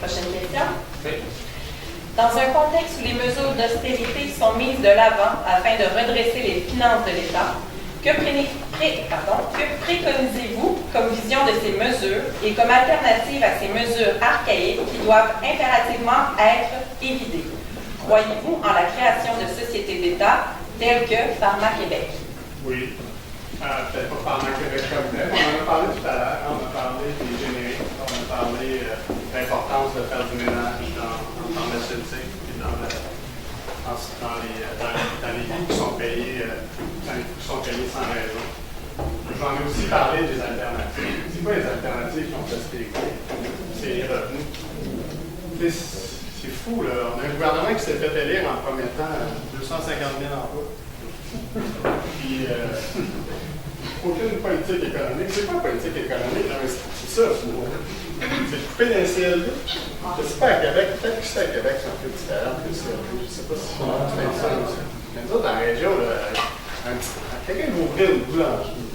Prochaine question. Oui. Dans un contexte où les mesures d'austérité sont mises de l'avant afin de redresser les finances de l'État, que préconisez-vous comme vision de ces mesures et comme alternative à ces mesures archaïques qui doivent impérativement être évidées? Croyez-vous en la création de sociétés d'État telles que Pharma Québec? Oui. Peut-être pas Pharma Québec comme tel. On en a parlé tout à l'heure. On a parlé des génériques. On a parlé de l'importance de faire du ménage dans pharmaceutique et dans les coûts qui sont payés, sans raison. J'en ai aussi parlé des alternatives. C'est quoi les alternatives qui ont prospérité? C'est les revenus. C'est fou, là. On a un gouvernement qui s'est fait élire en promettant 250 000 emplois. Puis, aucune politique économique. C'est quoi la politique économique? C'est ça, c'est de couper les CLD. Je ne sais pas à Québec, peut-être que c'est à Québec, c'est un peu différent que le CLD. Je ne sais pas si c'est ça aussi. Mais nous autres, dans la région, quelqu'un va ouvrir une boulangerie,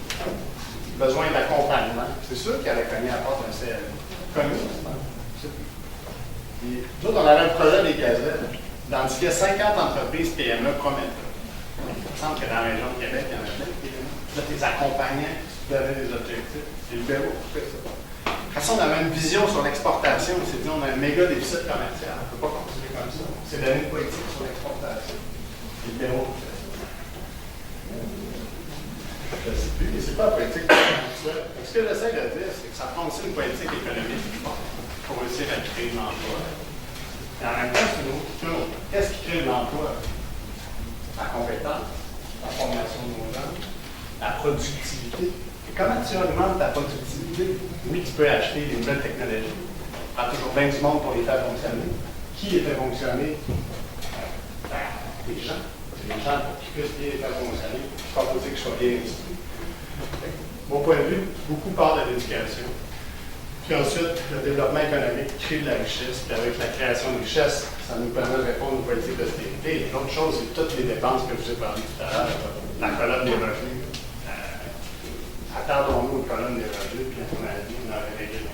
besoin d'accompagnement. C'est sûr qu'elle a cogné à la porte d'un CLD. Connu, je pense. Puis, nous autres, on avait un projet des gazettes d'identifier 50 entreprises PME prometteuses. Il me semble que dans la région de Québec, il y en a plein de PME. Là, tes accompagnants qui te donnaient des objectifs. Les libéraux qui fait ça. De toute façon, on avait une vision sur l'exportation. On s'est dit, on a un méga déficit commercial. On ne peut pas continuer comme ça. On s'est donné une politique sur l'exportation. Les libéraux qui fait ça. Je ne sais plus, mais c'est pas la politique commerciale. Ce que j'essaie de dire, c'est que ça prend aussi une politique économique pour réussir à créer de l'emploi. Et en même temps, c'est une autre chose. Qu'est-ce qui crée de l'emploi? La compétence, la formation de nos gens, la productivité. Et comment tu augmentes ta productivité? Oui, tu peux acheter des nouvelles technologies. Il prend toujours bien du monde pour les faire fonctionner. Qui les fait fonctionner? Les gens. C'est les gens pour qu'ils puissent bien les faire fonctionner. Je pense aussi qu'ils soient bien instruits. Mon point de vue, beaucoup part de l'éducation. Puis ensuite, le développement économique crée de la richesse, puis avec la création de richesse, ça nous permet de répondre aux politiques d'austérité. Et l'autre chose, c'est toutes les dépenses que je vous ai parlé tout à l'heure, la colonne des revenus. Attendons-nous une colonne des revenus, puis à mon avis, on aurait réglé